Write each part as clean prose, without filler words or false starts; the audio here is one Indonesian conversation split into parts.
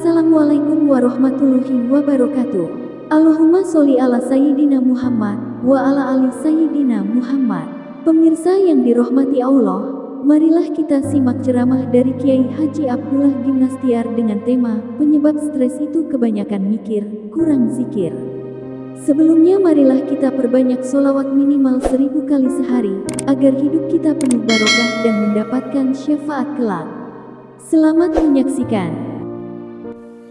Assalamualaikum warahmatullahi wabarakatuh. Allahumma sholli ala Sayyidina Muhammad wa ala ali Sayyidina Muhammad. Pemirsa yang dirahmati Allah, marilah kita simak ceramah dari Kiai Haji Abdullah Gimnastiar dengan tema penyebab stres itu kebanyakan mikir, kurang zikir. Sebelumnya marilah kita perbanyak sholawat minimal 1000 kali sehari, agar hidup kita penuh barokah dan mendapatkan syafaat kelak. Selamat menyaksikan.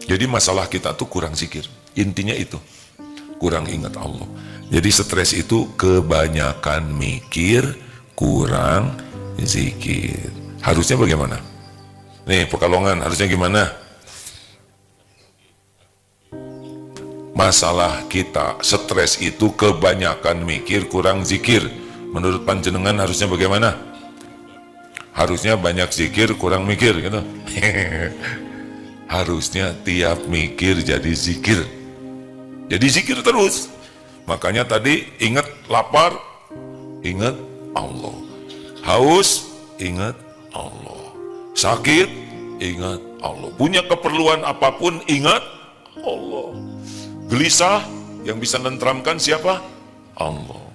Jadi masalah kita tuh kurang zikir, intinya itu, kurang ingat Allah. Jadi stres itu kebanyakan mikir, kurang zikir. Harusnya bagaimana? Nih Pekalongan harusnya gimana? Masalah kita stres itu kebanyakan mikir, kurang zikir. Menurut panjenengan harusnya bagaimana? Harusnya banyak zikir, kurang mikir gitu. Harusnya tiap mikir jadi zikir. Jadi zikir terus. Makanya tadi ingat lapar, ingat Allah. Haus, ingat Allah. Sakit, ingat Allah. Punya keperluan apapun, ingat Allah. Gelisah, yang bisa nentramkan siapa? Allah.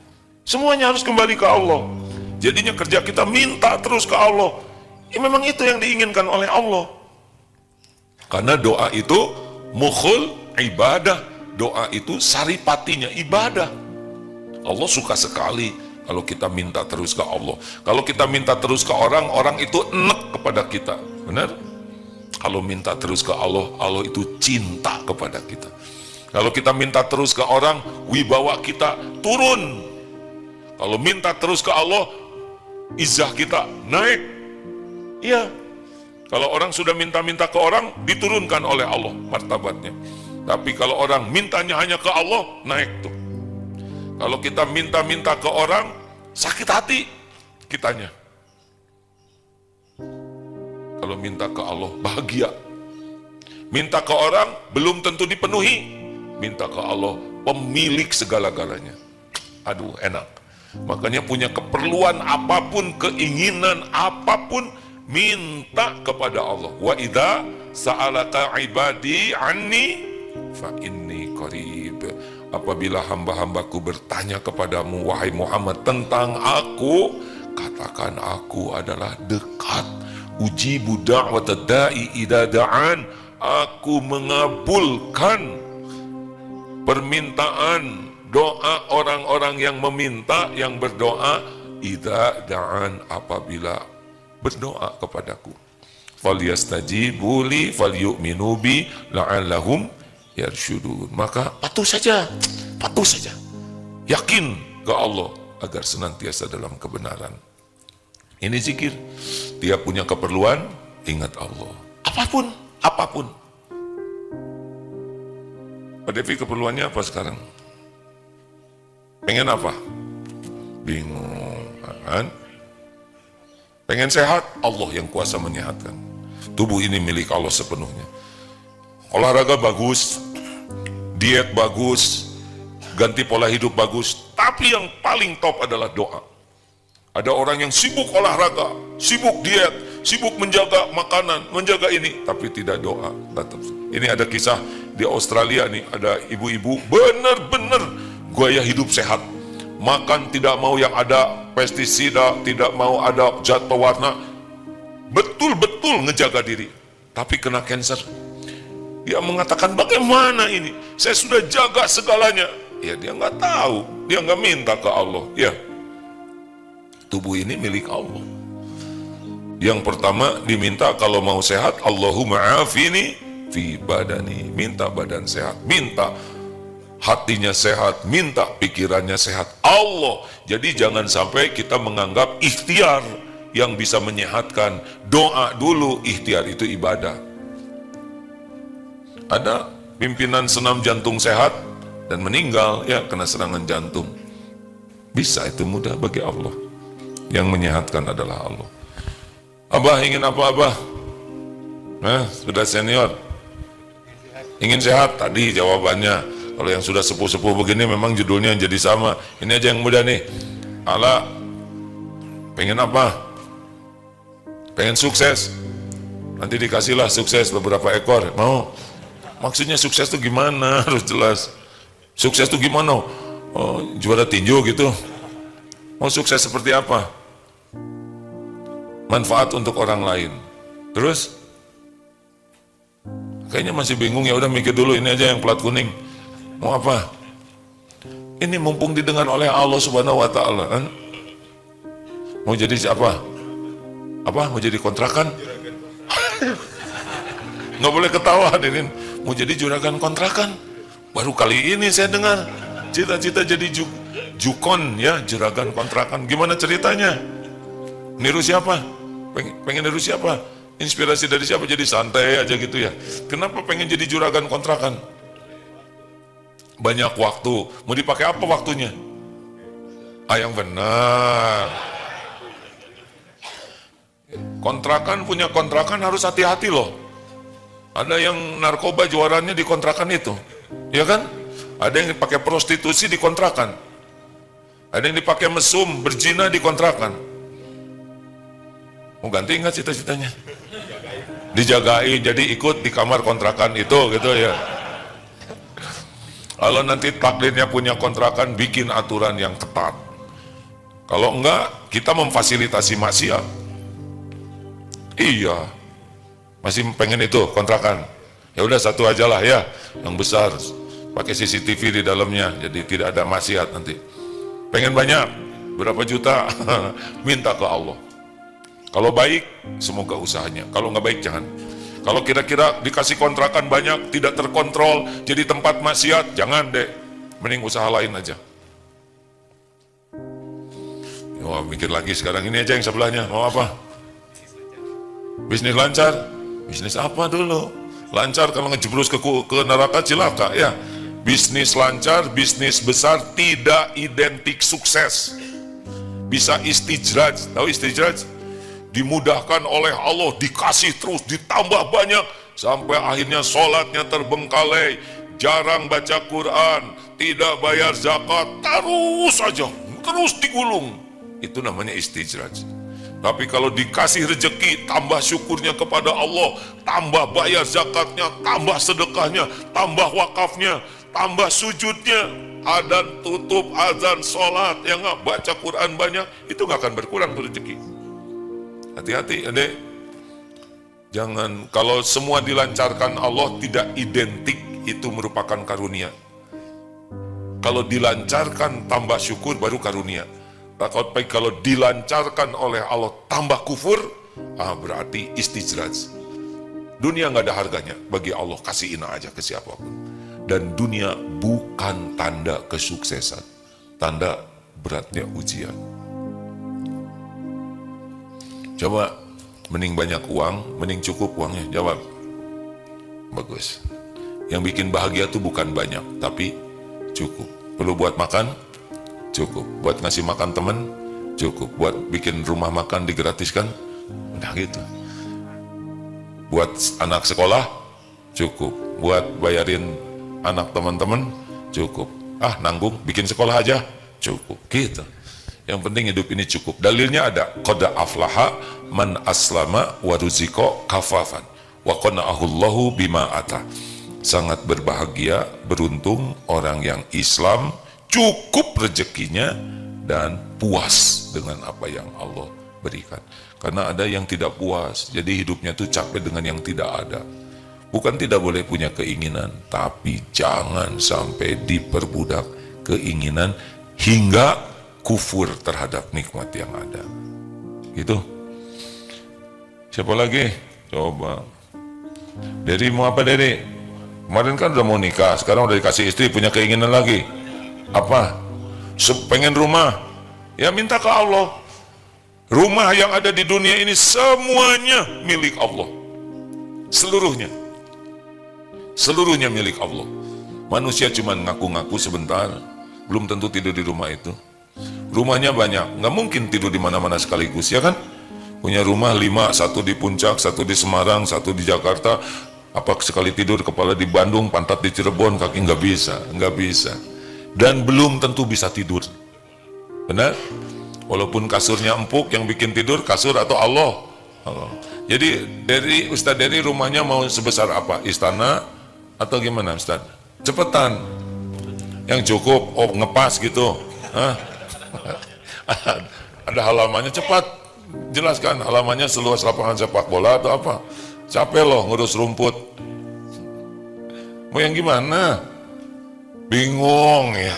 Semuanya harus kembali ke Allah. Jadinya kerja kita minta terus ke Allah. Ya, memang itu yang diinginkan oleh Allah. Karena doa itu mukhul ibadah. Doa itu saripatinya ibadah. Allah suka sekali kalau kita minta terus ke Allah. Kalau kita minta terus ke orang, orang itu enek kepada kita. Benar? Kalau minta terus ke Allah, Allah itu cinta kepada kita. Kalau kita minta terus ke orang, wibawa kita turun. Kalau minta terus ke Allah, izzah kita naik. Iya. Kalau orang sudah minta-minta ke orang, diturunkan oleh Allah martabatnya. Tapi kalau orang mintanya hanya ke Allah, naik tuh. Kalau kita minta-minta ke orang, sakit hati kitanya. Kalau minta ke Allah, bahagia. Minta ke orang, belum tentu dipenuhi. Minta ke Allah, pemilik segala-galanya. Aduh, enak. Makanya punya keperluan apapun, keinginan apapun, minta kepada Allah. Wa idza sa'alaka ibadi anni fa inni qarib. Apabila hamba-hambaku bertanya kepadamu wahai Muhammad tentang aku, katakan aku adalah dekat. Ujibu da'watad da'i idza da'an. Aku mengabulkan permintaan doa orang-orang yang meminta, yang berdoa, idza da'an, apabila berdoa kepadaku. Falyastajibu li falyu'minu bi la'allahum yarsyudun. Maka patuh saja, yakin ke Allah agar senantiasa dalam kebenaran. Ini zikir. Tiap punya keperluan, ingat Allah. Apapun. Pak Devi keperluannya apa sekarang? Pengen apa? Bingung kan? Pengen sehat, Allah yang kuasa menyehatkan. Tubuh ini milik Allah sepenuhnya. Olahraga bagus, diet bagus, ganti pola hidup bagus, tapi yang paling top adalah doa. Ada orang yang sibuk olahraga, sibuk diet, sibuk menjaga makanan, menjaga ini, tapi tidak doa. Ini ada kisah di Australia nih, ada ibu-ibu benar-benar gaya hidup sehat. Makan tidak mau yang ada pestisida, tidak mau ada zat pewarna, betul-betul ngejaga diri, tapi kena cancer. Dia mengatakan, bagaimana ini? Saya sudah jaga segalanya. Ya dia nggak tahu, dia nggak minta ke Allah. Ya, tubuh ini milik Allah. Yang pertama diminta kalau mau sehat, Allahumma afini fi badani, minta badan sehat, minta hatinya sehat, minta pikirannya sehat. Allah. Jadi jangan sampai kita menganggap ikhtiar yang bisa menyehatkan. Doa dulu, ikhtiar itu ibadah. Ada pimpinan senam jantung sehat dan meninggal, ya kena serangan jantung. Bisa, itu mudah bagi Allah. Yang menyehatkan adalah Allah. Abah ingin apa Abah? Sudah senior. Ingin sehat, tadi jawabannya. Kalau yang sudah sepuh-sepuh begini memang judulnya jadi sama. Ini aja yang mudah nih. Ala, pengen apa? Pengen sukses. Nanti dikasihlah sukses beberapa ekor. Mau? maksudnya sukses itu gimana? Harus jelas. Sukses itu gimana? Oh, juara tinju gitu. Mau sukses seperti apa? Manfaat untuk orang lain. Terus? Kayaknya masih bingung, ya udah mikir dulu, ini aja yang plat kuning. Mau apa? Ini mumpung didengar oleh Allah Subhanahu wa taala, kan? Mau jadi siapa? Apa? Mau jadi kontrakan? Nggak boleh ketawa, hadirin. Mau jadi juragan kontrakan? Baru kali ini saya dengar. Cita-cita jadi jukon, ya, juragan kontrakan. Gimana ceritanya? Niru siapa? Pengen niru siapa? Inspirasi dari siapa? Jadi santai aja gitu ya. Kenapa pengen jadi juragan kontrakan? Banyak waktu. Mau dipakai apa waktunya? Yang benar. Kontrakan, punya kontrakan harus hati-hati loh. Ada yang narkoba juarannya di kontrakan itu, ya kan? Ada yang dipakai prostitusi di kontrakan. Ada yang dipakai mesum, berzina di kontrakan. Mau ganti nggak cita-citanya? Dijagain, jadi ikut di kamar kontrakan itu, gitu ya. Kalau nanti takdirnya punya kontrakan, bikin aturan yang ketat. Kalau enggak, kita memfasilitasi maksiat. Iya, masih pengen itu kontrakan. Ya udah satu aja lah ya, yang besar, pakai CCTV di dalamnya, jadi tidak ada maksiat nanti. Pengen banyak, berapa juta? Minta ke Allah. Kalau baik, semoga usahanya. Kalau nggak baik, jangan. Kalau kira-kira dikasih kontrakan banyak, tidak terkontrol, jadi tempat maksiat, jangan deh. Mending usaha lain aja. Wah, mikir lagi sekarang, ini aja yang sebelahnya. Mau apa? Bisnis lancar? Bisnis apa dulu? Lancar kalau ngejebrus ke neraka, cilaka ya. Bisnis lancar, bisnis besar tidak identik sukses. Bisa istijraj, tahu istijraj? Dimudahkan oleh Allah, dikasih terus, ditambah banyak, sampai akhirnya sholatnya terbengkalai, jarang baca Quran, tidak bayar zakat, terus saja, terus digulung. Itu namanya istijraj. Tapi kalau dikasih rezeki, tambah syukurnya kepada Allah, tambah bayar zakatnya, tambah sedekahnya, tambah wakafnya, tambah sujudnya, adzan tutup, azan sholat, yang nggak baca Quran banyak, itu nggak akan berkurang tuh rezeki. Hati-hati, adek. Jangan, kalau semua dilancarkan Allah tidak identik itu merupakan karunia. Kalau dilancarkan tambah syukur baru karunia. Tapi kalau dilancarkan oleh Allah tambah kufur, berarti istijraj. Dunia nggak ada harganya bagi Allah, kasihin aja ke siapapun. Dan dunia bukan tanda kesuksesan, tanda beratnya ujian. Coba, mending banyak uang, mending cukup uangnya? Jawab. Bagus. Yang bikin bahagia tuh bukan banyak, tapi cukup. Perlu buat makan? Cukup. Buat ngasih makan temen? Cukup. Buat bikin rumah makan digratiskan? Udah gitu. Buat anak sekolah? Cukup. Buat bayarin anak teman-teman? Cukup. Nanggung, bikin sekolah aja? Cukup. Gitu. Yang penting hidup ini cukup. Dalilnya ada, qad aflaha man aslama wa ruziko kafafan wa qana'ahullahu bima ata. Sangat berbahagia, beruntung orang yang Islam, cukup rezekinya dan puas dengan apa yang Allah berikan. Karena ada yang tidak puas, jadi hidupnya tuh capek dengan yang tidak ada. Bukan tidak boleh punya keinginan, tapi jangan sampai diperbudak keinginan hingga kufur terhadap nikmat yang ada. Gitu. Siapa lagi? Coba. Dari mau apa Dari? Kemarin kan udah mau nikah, sekarang udah dikasih istri, punya keinginan lagi. Apa? Pengen rumah. Ya minta ke Allah. Rumah yang ada di dunia ini semuanya milik Allah. Seluruhnya. Seluruhnya milik Allah. Manusia cuma ngaku-ngaku sebentar, belum tentu tidur di rumah itu. Rumahnya banyak, nggak mungkin tidur di mana-mana sekaligus, ya kan? Punya rumah 5, satu di Puncak, satu di Semarang, satu di Jakarta. Apa sekali tidur kepala di Bandung, pantat di Cirebon, kaki nggak bisa. Dan belum tentu bisa tidur. Benar? Walaupun kasurnya empuk, yang bikin tidur kasur atau Allah. Jadi Ustaz Dery rumahnya mau sebesar apa? Istana Atau gimana Ustaz? Cepetan. Yang cukup, ngepas gitu. Hah? Ada halamannya, cepat. Jelaskan halamannya seluas lapangan sepak bola atau apa. Capek loh ngurus rumput. Mau yang gimana? Bingung ya.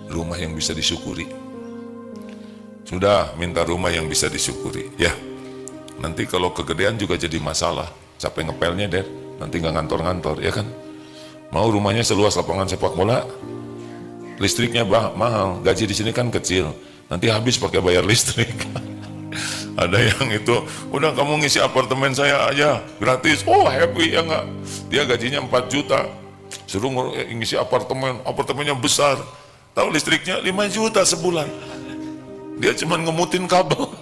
Rumah yang bisa disyukuri. Sudah, minta rumah yang bisa disyukuri ya. Nanti kalau kegedean juga jadi masalah. Capek ngepelnya deh. Nanti nggak ngantor-ngantor ya kan. Mau rumahnya seluas lapangan sepak bola, listriknya mahal, gaji di sini kan kecil, nanti habis pakai bayar listrik. Ada yang itu, udah kamu ngisi apartemen saya aja gratis, oh happy ya nggak? Dia gajinya 4 juta, suruh ngisi apartemennya besar, tahu listriknya 5 juta sebulan, dia cuma ngemutin kabel,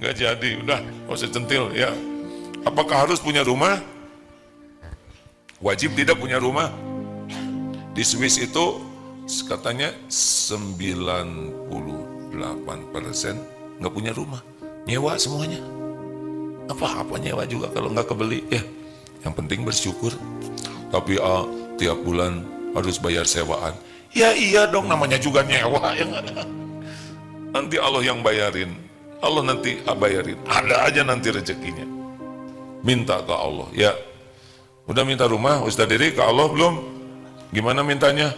nggak jadi, udah nggak usah centil ya. Apakah harus punya rumah? Wajib tidak punya rumah. Di Swiss itu katanya 98% nggak punya rumah, nyewa semuanya. Apa nyewa juga kalau nggak kebeli ya. Yang penting bersyukur. Tapi tiap bulan harus bayar sewaan. Ya iya dong, namanya juga nyewa ya nggak? Nanti Allah yang bayarin. Allah nanti bayarin. Ada aja nanti rezekinya. Minta ke Allah ya. Udah minta rumah, Ustaz Diri ke Allah belum? Gimana mintanya?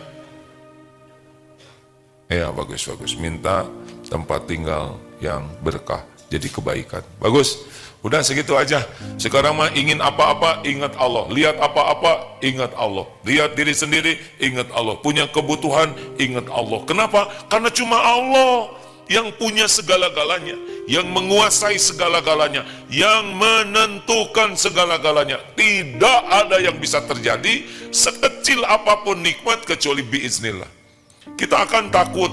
Ya bagus. Minta tempat tinggal yang berkah, jadi kebaikan. Bagus. Udah segitu aja. Sekarang mah ingin apa-apa, ingat Allah. Lihat apa-apa, ingat Allah. Lihat diri sendiri, ingat Allah. Punya kebutuhan, ingat Allah. Kenapa? Karena cuma Allah yang punya segala-galanya, yang menguasai segala-galanya, yang menentukan segala-galanya. Tidak ada yang bisa terjadi sekecil apapun nikmat kecuali biiznillah. Kita akan takut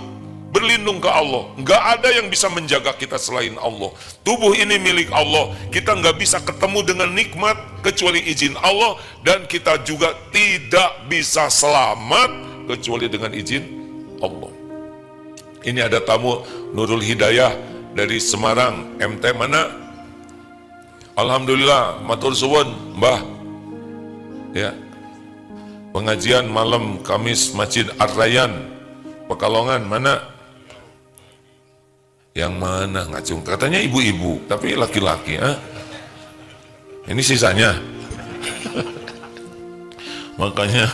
berlindung ke Allah. Nggak ada yang bisa menjaga kita selain Allah. Tubuh ini milik Allah. Kita nggak bisa ketemu dengan nikmat kecuali izin Allah, dan kita juga tidak bisa selamat kecuali dengan izin Allah. Ini ada tamu Nurul Hidayah dari Semarang, MT mana? Alhamdulillah, matur suwun, Mbah. Ya. Pengajian malam Kamis Masjid Ar-Rayyan, Pekalongan mana? Yang mana ngacung? Katanya ibu-ibu, tapi laki-laki, Ini sisanya. Makanya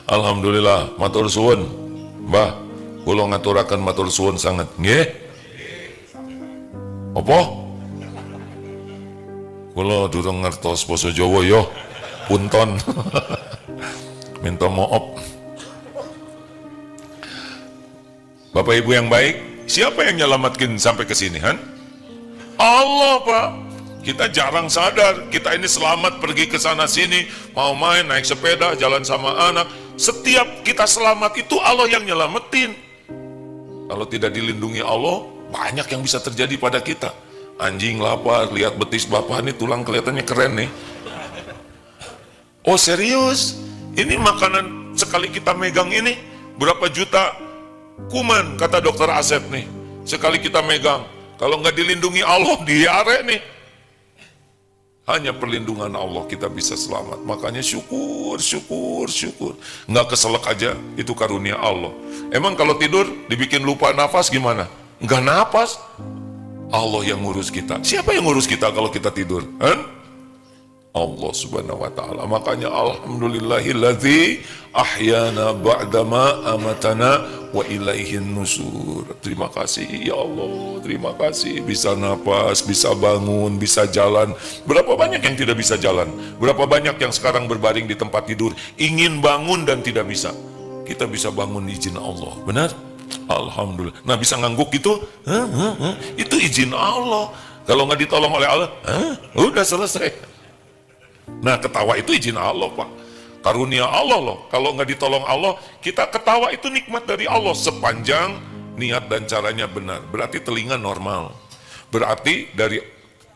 alhamdulillah matur suwun, Mbah. Kula ngaturaken matur suwun sangat. Nggih. Apa? Kula durung ngertos basa Jawa ya. Punten. Minta maaf. Bapak Ibu yang baik, siapa yang nyelamatkin sampai ke sini, kan? Allah, Pak. Kita jarang sadar, kita ini selamat pergi ke sana sini, mau main, naik sepeda, jalan sama anak. Setiap kita selamat itu Allah yang nyelamatin. Kalau tidak dilindungi Allah, banyak yang bisa terjadi pada kita. Anjing lapar, lihat betis bapak ini tulang kelihatannya keren nih. Oh serius? Ini makanan sekali kita megang ini berapa juta kuman, kata dokter Asep nih. Sekali kita megang, kalau nggak dilindungi Allah, diare nih. Hanya perlindungan Allah kita bisa selamat. Makanya syukur. Nggak keselak aja, itu karunia Allah. Emang kalau tidur dibikin lupa nafas gimana? Nggak nafas. Allah yang ngurus kita. Siapa yang ngurus kita kalau kita tidur? Allah subhanahu wa ta'ala. Makanya alhamdulillahilladzi ahyana ba'dama amatana wa ilaihin nusur. Terima kasih ya Allah, terima kasih. Bisa napas, bisa bangun, bisa jalan. Berapa banyak yang tidak bisa jalan? Berapa banyak yang sekarang berbaring di tempat tidur, ingin bangun dan tidak bisa? Kita bisa bangun izin Allah, benar? Alhamdulillah. Nah bisa ngangguk gitu, itu izin Allah. Kalau nggak ditolong oleh Allah, udah selesai. Nah ketawa itu izin Allah, Pak. Karunia Allah loh. Kalau nggak ditolong Allah, kita ketawa itu nikmat dari Allah sepanjang niat dan caranya benar. Berarti telinga normal. Berarti dari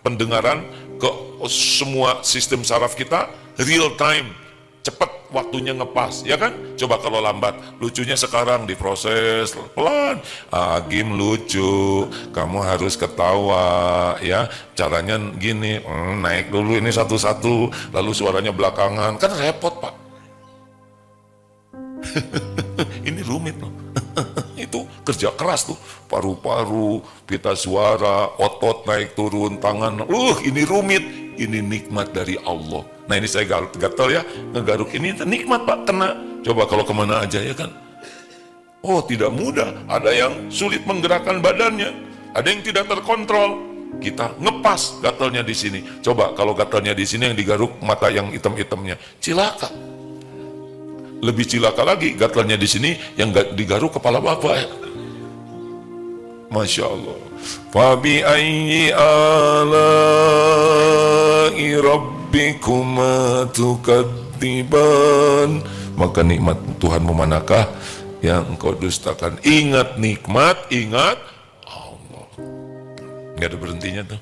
pendengaran ke semua sistem saraf kita real time, cepat. waktunya ngepas, ya kan? Coba kalau lambat, lucunya sekarang diproses pelan. Agim lucu, kamu harus ketawa, ya. Caranya gini, naik dulu ini satu-satu, lalu suaranya belakangan, kan repot Pak. Ini rumit loh. Itu kerja keras tuh, paru-paru, pita suara, otot naik turun, tangan, ini rumit. Ini nikmat dari Allah. Nah ini saya gatal ya, ngegaruk ini nikmat Pak, kena. Coba kalau kemana aja ya kan. Oh tidak mudah, ada yang sulit menggerakkan badannya, ada yang tidak terkontrol. Kita ngepas gatalnya di sini. Coba kalau gatalnya di sini yang digaruk mata yang hitam-hitamnya, cilaka. Lebih cilaka lagi gatalnya di sini yang digaruk kepala bapak ya. Masya Allah. Fabi ayyi ala'i rabbikuma tukadziban. Maka nikmat Tuhanmu manakah yang engkau dustakan? Ingat nikmat, ingat Allah. Nggak ada berhentinya tuh.